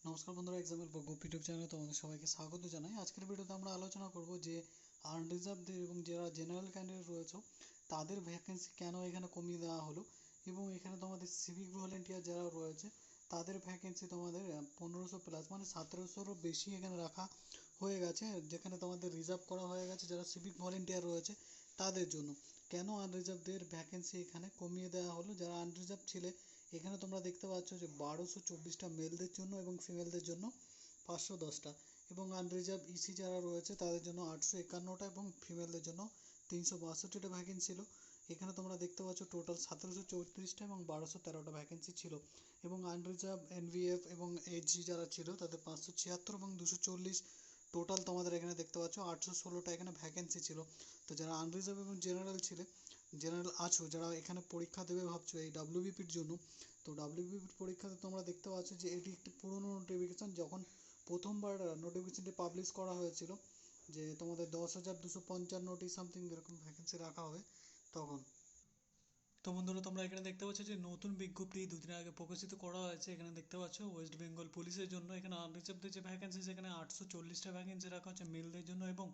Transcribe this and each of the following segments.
নমস্কার বন্ধুরা, এক্সামের প্রকোপ ইউটিউব চ্যানেলে তোমাদের সবাইকে স্বাগত জানাই। আজকের ভিডিওতে আমরা আলোচনা করব যে আনরিজার্ভদের এবং যারা জেনারেল ক্যান্ডিডেট রয়েছে তাদের ভ্যাকেন্সি কেন এখানে কমিয়ে দেওয়া হলো, এবং এখানে তোমাদের সিভিক ভলেন্টিয়ার যারা রয়েছে তাদের ভ্যাকেন্সি তোমাদের 1500+ মানে 1700-রও বেশি এখানে রাখা হয়ে গেছে, যেখানে তোমাদের রিজার্ভ করা হয়ে গেছে যারা সিভিক ভলেন্টিয়ার রয়েছে তাদের জন্য। কেন আনরিজার্ভদের ভ্যাকেন্সি এখানে কমিয়ে দেওয়া হলো? যারা আনরিজার্ভ ছিলে এখানে তোমরা দেখতে পাচ্ছ যে 1224টা মেলদের জন্য এবং ফিমেলদের জন্য 510টা, এবং আনরিজার্ভ ইসি যারা রয়েছে তাদের জন্য 851টা এবং ফিমেলদের জন্য 362টা ভ্যাকেন্সি ছিল। এখানে তোমরা দেখতে পাচ্ছ টোটাল 1734টা এবং 1213টা ভ্যাকেন্সি ছিল, এবং আনরিজার্ভ এনভিএফ এবং এইচজি যারা ছিল তাদের 576 এবং 240, টোটাল তোমাদের এখানে দেখতে পাচ্ছ 816টা এখানে ভ্যাকেন্সি ছিল। তো যারা আনরিজার্ভ এবং জেনারেল আছো, যারা এখানে পরীক্ষা দেবে ভাবছো এই ডাব্লিউবিপির জন্য, তো ডাব্লিউবিপির পরীক্ষাতে তোমরা দেখতে পাচ্ছ যে এটি একটি পুরনো নোটিফিকেশান। যখন প্রথমবার নোটিফিকেশানটি পাবলিশ করা হয়েছিল যে তোমাদের 10,255টি সামথিং এরকম ভ্যাকেন্সি রাখা হবে তখন। তো বন্ধুরা, তোমরা এখানে দেখতে পাচ্ছ যে নতুন বিজ্ঞপ্তি দুদিন আগে প্রকাশিত করা হয়েছে। এখানে দেখতে পাচ্ছ ওয়েস্ট বেঙ্গল পুলিশের জন্য এখানে আনরিজার্ভদের যে ভ্যাকেন্সি সেখানে 840টা ভ্যাকেন্সি রাখা হচ্ছে মেলদের জন্য, এবং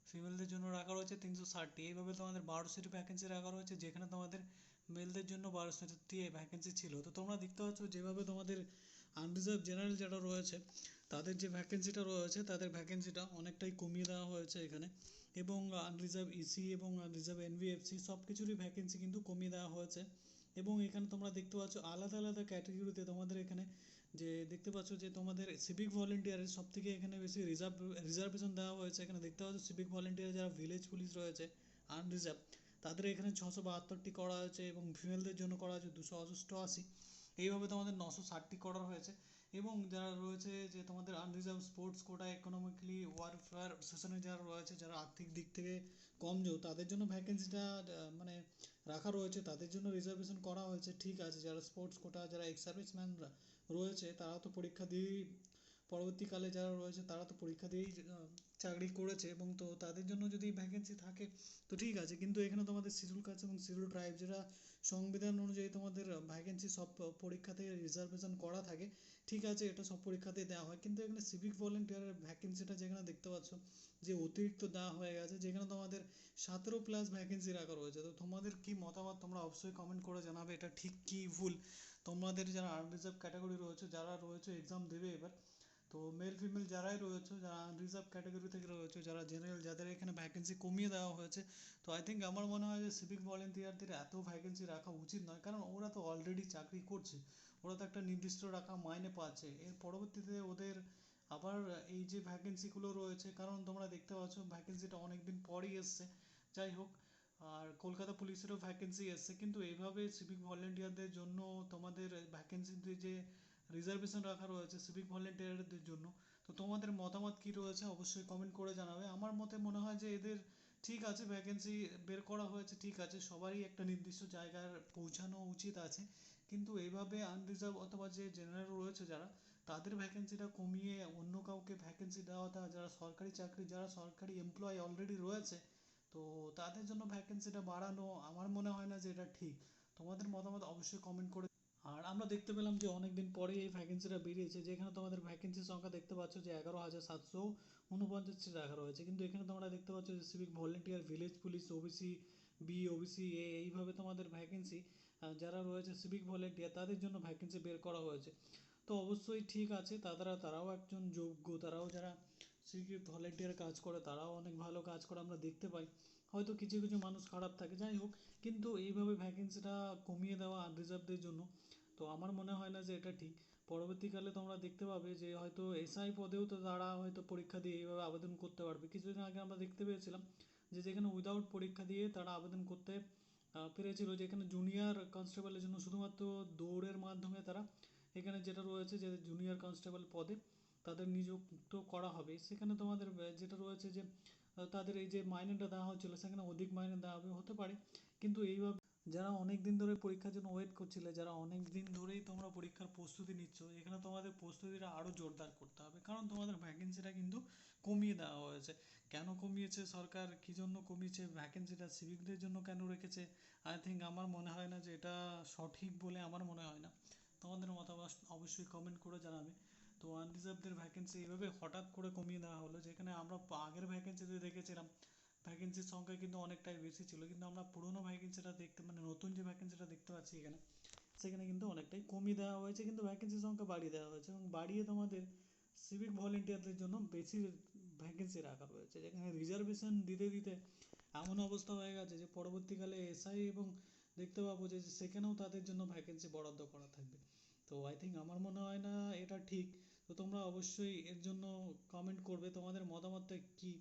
ফিমেলদের জন্য রাখা রয়েছে 360টি। এইভাবে তোমাদের 1200টি ভ্যাকেন্সি রাখা রয়েছে, যেখানে তোমাদের মেলদের জন্য 1200টি ভ্যাকেন্সি ছিল। তো তোমরা দেখতে পাচ্ছ যেভাবে তোমাদের আনরিজার্ভ জেনারেল যারা রয়েছে তাদের যে ভ্যাকেন্সিটা রয়েছে তাদের ভ্যাকেন্সিটা অনেকটাই কমিয়ে দেওয়া হয়েছে এখানে, এবং আনরিজার্ভ ইসি এবং আনরিজার্ভ এনভিএফসি সব কিছুরই ভ্যাকেন্সি কিন্তু কমিয়ে দেওয়া হয়েছে। এবং এখানে তোমরা দেখতে পাচ্ছ আলাদা আলাদা ক্যাটাগরিতে তোমাদের এখানে যে দেখতে পাচ্ছ যে তোমাদের সিভিক ভলেন্টিয়ারের সব থেকে এখানে বেশি রিজার্ভেশন দেওয়া হয়েছে। এখানে দেখতে পাচ্ছ সিভিক ভলেন্টিয়ার যারা ভিলেজ পুলিশ রয়েছে আনরিজার্ভ, তাদের এখানে 672টি করা হয়েছে, এবং ফিমেলদের জন্য করা হয়েছে 288। এইভাবে তোমাদের 960টি করা হয়েছে। এবং যারা রয়েছে যে তোমাদের আনরিজার্ভ স্পোর্টস কোটা, ইকোনমিক্যালি ওয়ারফেয়ার সেশনে যারা রয়েছে, যারা আর্থিক দিক থেকে কমজোর, তাদের জন্য ভ্যাকেন্সিটা মানে রাখা রয়েছে, তাদের জন্য রিজার্ভেশন করা হয়েছে। ঠিক আছে, যারা স্পোর্টস কোটা, যারা এক্স সার্ভিসম্যানরা রয়েছে তারা তো পরীক্ষা দিয়েই পরবর্তীকালে যারা রয়েছে তারা তো পরীক্ষা দিয়েই চাকরি করেছে, এবং তো তাদের জন্য যদি ভ্যাকেন্সি থাকে তো ঠিক আছে। কিন্তু এখানে তোমাদের শিডিউল কাস্ট এবং শিডিউল ট্রাইব, যেটা সংবিধান অনুযায়ী তোমাদের ভ্যাকেন্সি সব পরীক্ষাতে রিজার্ভেশন করা থাকে, ঠিক আছে, এটা সব পরীক্ষাতেই দেওয়া হয়। কিন্তু এখানে সিভিক ভলেন্টিয়ারের ভ্যাকেন্সিটা যেখানে দেখতে পাচ্ছ যে অতিরিক্ত দেওয়া হয়ে গেছে, যেখানে তোমাদের 17+ ভ্যাকেন্সি রাখা রয়েছে। তো তোমাদের কি মতামত তোমরা অবশ্যই কমেন্ট করে জানাবে, এটা ঠিক কি ভুল। তোমাদের যারা আনরিজার্ভ ক্যাটাগরি রয়েছে, যারা রয়েছে এক্সাম দেবে এবার, তো মেল ফিমেল যারাই রয়েছে, যারা রিজার্ভ ক্যাটাগরি থেকে রয়েছে, যারা জেনারেল, যাদের এখানে ভ্যাকেন্সি কমিয়ে দেওয়া হয়েছে, তো আই থিঙ্ক আমার মনে হয় যে সিভিক ভলেন্টিয়ারদের এত ভ্যাকেন্সি রাখা উচিত নয়, কারণ ওরা তো অলরেডি চাকরি করছে, ওরা তো একটা নির্দিষ্ট রাখা মাইনে পাচ্ছে। এর পরবর্তীতে ওদের আবার এই যে ভ্যাকেন্সিগুলো রয়েছে, কারণ তোমরা দেখতে পাচ্ছ ভ্যাকেন্সিটা অনেক দিন পরেই এসছে, যাই হোক, আর কলকাতা পুলিশেরও ভ্যাকেন্সি এসছে, কিন্তু এইভাবে সিভিক ভলেন্টিয়ারদের জন্য তোমাদের ভ্যাকেন্সিতে যে রিজার্ভেশন রাখা রয়েছে সিভিক ভলেন্টিয়ারদের জন্য, তো তোমাদের মতামত কী রয়েছে অবশ্যই কমেন্ট করে জানাবে। আমার মতে মনে হয় যে এদের ঠিক আছে, ভ্যাকেন্সি বের করা হয়েছে, ঠিক আছে, সবারই একটা নির্দিষ্ট জায়গায় পৌঁছানো উচিত আছে, কিন্তু এইভাবে আনরিজার্ভ অথবা যে জেনারেল রয়েছে যারা, তাদের ভ্যাকেন্সিটা কমিয়ে অন্য কাউকে ভ্যাকেন্সি দেওয়াটা, যারা সরকারি চাকরি, যারা সরকারি এমপ্লয় অলরেডি রয়েছে, তো তাদের জন্য ভ্যাকেন্সিটা বাড়ানো আমার মনে হয় না যে এটা ঠিক। তোমাদের মতামত অবশ্যই কমেন্ট করে। আর আমরা দেখতে পেলাম যে অনেক দিন পরে এই ভ্যাকেন্সিটা বেরিয়েছে, যেখানে তোমাদের ভ্যাকেন্সির সংখ্যা দেখতে পাচ্ছ যে 11,749টি রাখা রয়েছে, কিন্তু এখানে তোমরা দেখতে পাচ্ছ যে civic volunteer, village police, OBC B, OBC A, এইভাবে তোমাদের ভ্যাকেন্সি যারা রয়েছে সিভিক ভলেন্টিয়ার তাদের জন্য ভ্যাকেন্সি বের করা হয়েছে। তো অবশ্যই ঠিক আছে, তারাও একজন যোগ্য, তারাও যারা সিভিক ভলেন্টিয়ার কাজ করে তারাও অনেক ভালো কাজ করে আমরা দেখতে পাই। হয়তো কিছু কিছু মানুষ খারাপ থাকে, যাই হোক, কিন্তু এইভাবে ভ্যাকেন্সিটা কমিয়ে দেওয়া আনরিজার্ভদের জন্য, তো আমার মনে হয় না যে এটা ঠিক। পরবর্তীকালে তোমরা দেখতে পাবে যে হয়তো এসআই পদেও তো তারা হয়তো পরীক্ষা দিয়ে এইভাবে আবেদন করতে পারবে। কিছুদিন আগে আমরা দেখতে পেয়েছিলাম যে যেখানে উইদাউট পরীক্ষা দিয়ে তারা আবেদন করতে পেরেছিল, যেখানে জুনিয়র কনস্টেবলের জন্য শুধুমাত্র দৌড়ের মাধ্যমে তারা এখানে যেটা রয়েছে যে জুনিয়র কনস্টেবল পদে তাদের নিযুক্ত করা হবে, সেখানে তোমাদের যেটা রয়েছে যে তাদের এই যে মাইনেটা দেওয়া হচ্ছিলো সেখানে অধিক মাইনে দেওয়া হবে হতে পারে। কিন্তু এইভাবে যারা অনেক দিন ধরে পরীক্ষার জন্য ওয়েট করছিলে, যারা অনেক দিন ধরেই তোমরা পরীক্ষার প্রস্তুতি নিচ্ছ, এখানে তোমাদের প্রস্তুতিটা আরও জোরদার করতে হবে, কারণ তোমাদের ভ্যাকেন্সিটা কিন্তু কমিয়ে দেওয়া হয়েছে। কেন কমিয়েছে সরকার, কী জন্য কমিয়েছে ভ্যাকেন্সিটা, সিভিকদের জন্য কেন রেখেছে, আই থিঙ্ক আমার মনে হয় না যে এটা সঠিক বলে আমার মনে হয় না। তোমাদের মতামত অবশ্যই কমেন্ট করে জানাবে। তো তো আনরিজার্ভদের ভ্যাকেন্সি এইভাবে হঠাৎ করে কমিয়ে দেওয়া হলো, যেখানে আমরা আগের ভ্যাকেন্সিতে দেখেছিলাম ভ্যাকেন্সির সংখ্যা কিন্তু অনেকটাই বেশি ছিল, কিন্তু আমরা পুরোনো ভ্যাকেন্সিটা দেখতে মানে নতুন যে ভ্যাকেন্সিটা দেখতে পাচ্ছি এখানে, সেখানে কিন্তু অনেকটাই কমিয়ে দেওয়া হয়েছে, কিন্তু ভ্যাকেন্সির সংখ্যা বাড়িয়ে দেওয়া হয়েছে এবং বাড়িয়ে তোমাদের সিভিক ভলেন্টিয়ারদের জন্য বেশি ভ্যাকেন্সি রাখা রয়েছে, যেখানে রিজার্ভেশন দিতে দিতে এমন অবস্থা হয়ে গেছে যে পরবর্তীকালে এসআই এবং দেখতে পাবো যে সেখানেও তাদের জন্য ভ্যাকেন্সি বরাদ্দ করা থাকবে। তো আই থিঙ্ক আমার মনে হয় না এটা ঠিক। তো তোমরা অবশ্যই এর জন্য কমেন্ট করবে তোমাদের মতামতটা কি,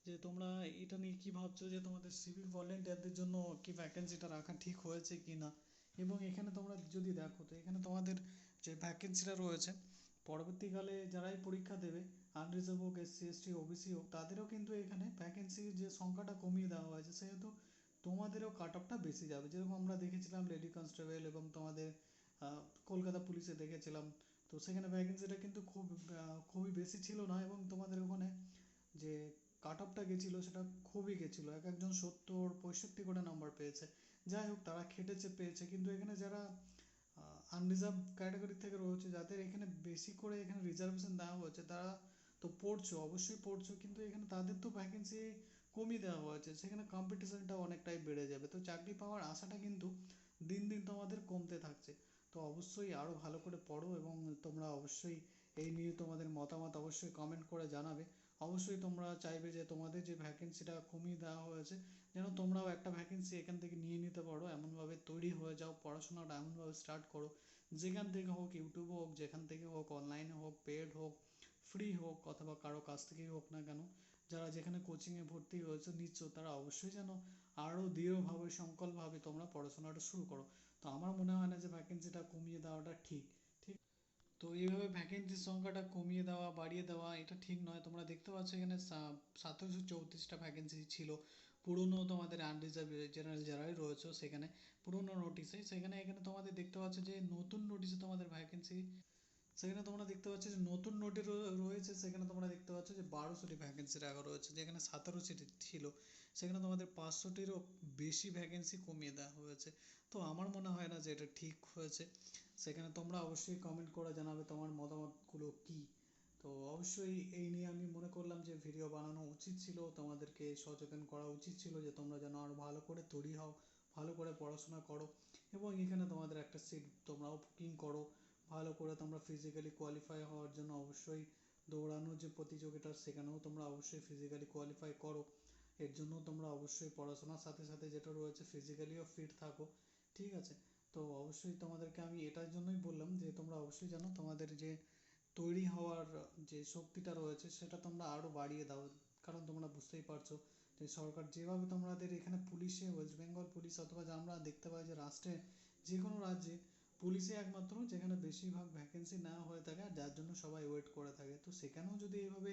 যে তোমরা এটা নিয়ে কী ভাবছো, যে তোমাদের সিভিক ভলেন্টিয়ারদের জন্য কি ভ্যাকেন্সিটা রাখা ঠিক হয়েছে কি না। এবং এখানে তোমরা যদি দেখো তো এখানে তোমাদের যে ভ্যাকেন্সিটা রয়েছে পরবর্তীকালে যারাই পরীক্ষা দেবে, আনরিজার্ভ হোক, এসসি এসটি ওবিসি হোক, তাদেরও কিন্তু এখানে ভ্যাকেন্সির যে সংখ্যাটা কমিয়ে দেওয়া হয়েছে, সেহেতু তোমাদেরও কাট অফটা বেশি যাবে। যেরকম আমরা দেখেছিলাম লেডি কনস্টেবল এবং তোমাদের কলকাতা পুলিশে দেখেছিলাম, তো সেখানে ভ্যাকেন্সিটা কিন্তু খুবই বেশি ছিল না, এবং তোমাদের ওখানে যে কাট অফটা গেছিলো সেটা খুবই গেছিলো, এক একজন 70 65 করে নাম্বার পেয়েছে। যাই হোক, তারা খেটেছে পেয়েছে, কিন্তু এখানে যারা আনরিজার্ভ ক্যাটাগরি থেকে রয়েছে, যাদের এখানে বেশি করে এখানে রিজার্ভেশন দেওয়া হয়েছে, তারা তো পড়ছো, অবশ্যই পড়ছো, কিন্তু এখানে তাদের তো ভ্যাকেন্সি কমিয়ে দেওয়া হয়েছে, সেখানে কম্পিটিশনটা অনেকটাই বেড়ে যাবে, তো চাকরি পাওয়ার আশাটা কিন্তু দিন দিন তোমাদের কমতে থাকছে। তো অবশ্যই আরও ভালো করে পড়ো, এবং তোমরা অবশ্যই এই নিয়ে তোমাদের মতামত অবশ্যই কমেন্ট করে জানাবে। অবশ্যই তোমরা চাইবে যে তোমাদের যে ভ্যাকেন্সিটা কমিয়ে দেওয়া হয়েছে, যেন তোমরাও একটা ভ্যাকেন্সি এখান থেকে নিয়ে নিতে পারো, এমনভাবে তৈরি হয়ে যাও, পড়াশোনাটা এমনভাবে স্টার্ট করো, যেখান থেকে হোক, ইউটিউবে হোক, যেখান থেকে হোক, অনলাইনে হোক, পেড হোক, ফ্রি হোক, অথবা কারো কাছ থেকেই হোক না কেন, যারা যেখানে কোচিংয়ে ভর্তি হয়েছে নিচ্ছ, তারা অবশ্যই যেন আরও দৃঢ়ভাবে সংকল্পভাবে তোমরা পড়াশোনাটা শুরু করো। তো আমার মনে হয় না যে ভ্যাকেন্সিটা কমিয়ে দেওয়াটা ঠিক। তো এইভাবে ভ্যাকেন্সির সংখ্যাটা কমিয়ে দেওয়া বাড়িয়ে দেওয়া এটা ঠিক নয়। তোমরা দেখতে পাচ্ছ এখানে 1734টা ভ্যাকেন্সি ছিল পুরনো তোমাদের আনরিজার্ভ জেনারেল যারাই রয়েছে সেখানে, পুরনো নোটিশে, সেখানে এখানে তোমাদের দেখতে পাচ্ছ যে নতুন নোটিশে তোমাদের ভ্যাকেন্সি, সেখানে তোমরা দেখতে পাচ্ছ যে নতুন নোটে রয়েছে, সেখানে তোমরা দেখতে পাচ্ছ যে 1200টি ভ্যাকেন্সি রাখা রয়েছে, যেখানে 17টি ছিল, সেখানে তোমাদের 500টিরও বেশি ভ্যাকেন্সি কমিয়ে দেওয়া হয়েছে। তো আমার মনে হয় না যে এটা ঠিক হয়েছে। সেখানে তোমরা অবশ্যই কমেন্ট করে জানাবে তোমার মতামতগুলো কী। তো অবশ্যই এই নিয়ে আমি মনে করলাম যে ভিডিও বানানো উচিত ছিল, তোমাদেরকে সচেতন করা উচিত ছিল যে তোমরা যেন আরও ভালো করে তৈরি হও, ভালো করে পড়াশোনা করো, এবং এখানে তোমাদের একটা সিট তোমরাও বুকিং করো। ভালো করে তোমরা ফিজিক্যালি কোয়ালিফাই হওয়ার জন্য অবশ্যই দৌড়ানোর যে প্রতিযোগিতা, সেখানেও তোমরা অবশ্যই ফিজিক্যালি কোয়ালিফাই করো। এর জন্য তোমরা অবশ্যই পড়াশোনার সাথে সাথে যেটা রয়েছে ফিজিক্যালিও ফিট থাকো, ঠিক আছে। তো অবশ্যই তোমাদেরকে আমি এটার জন্যই বললাম যে তোমরা অবশ্যই জানো তোমাদের যে তৈরি হওয়ার যে শক্তিটা রয়েছে সেটা তোমরা আরও বাড়িয়ে দাও। কারণ তোমরা বুঝতেই পারছো যে সরকার যেভাবে তোমাদের এখানে পুলিশে, ওয়েস্ট বেঙ্গল পুলিশ, অথবা যা আমরা দেখতে পাই যে রাষ্ট্রে যে কোনো রাজ্যে পুলিশে একমাত্র যেখানে বেশিরভাগ ভ্যাকেন্সি নেওয়া হয়ে থাকে, আর যার জন্য সবাই ওয়েট করে থাকে, তো সেখানেও যদি এইভাবে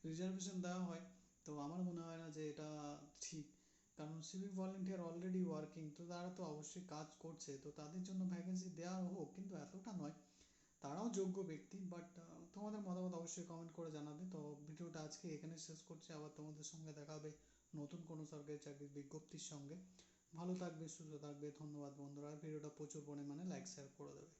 রিজার্ভেশন দেওয়া হয়, তো আমার মনে হয় না যে এটা ঠিক। কারণ সিভিক ভলেন্টিয়ার অলরেডি ওয়ার্কিং, তো তারা তো অবশ্যই কাজ করছে, তো তাদের জন্য ভ্যাকেন্সি দেওয়া হোক, কিন্তু এতটা নয়। তারাও যোগ্য ব্যক্তি, বাট তোমাদের মতামত অবশ্যই কমেন্ট করে জানাবে। তো ভিডিওটা আজকে এখানে শেষ করছি, আবার তোমাদের সঙ্গে দেখা হবে নতুন কোনো সরকারি চাকরির বিজ্ঞপ্তির সঙ্গে। ভালো থাকবে, সুস্থ থাকবে, ধন্যবাদ বন্ধুরা। ভিডিওটা প্রচুর পরিমাণে লাইক শেয়ার করে দেবে।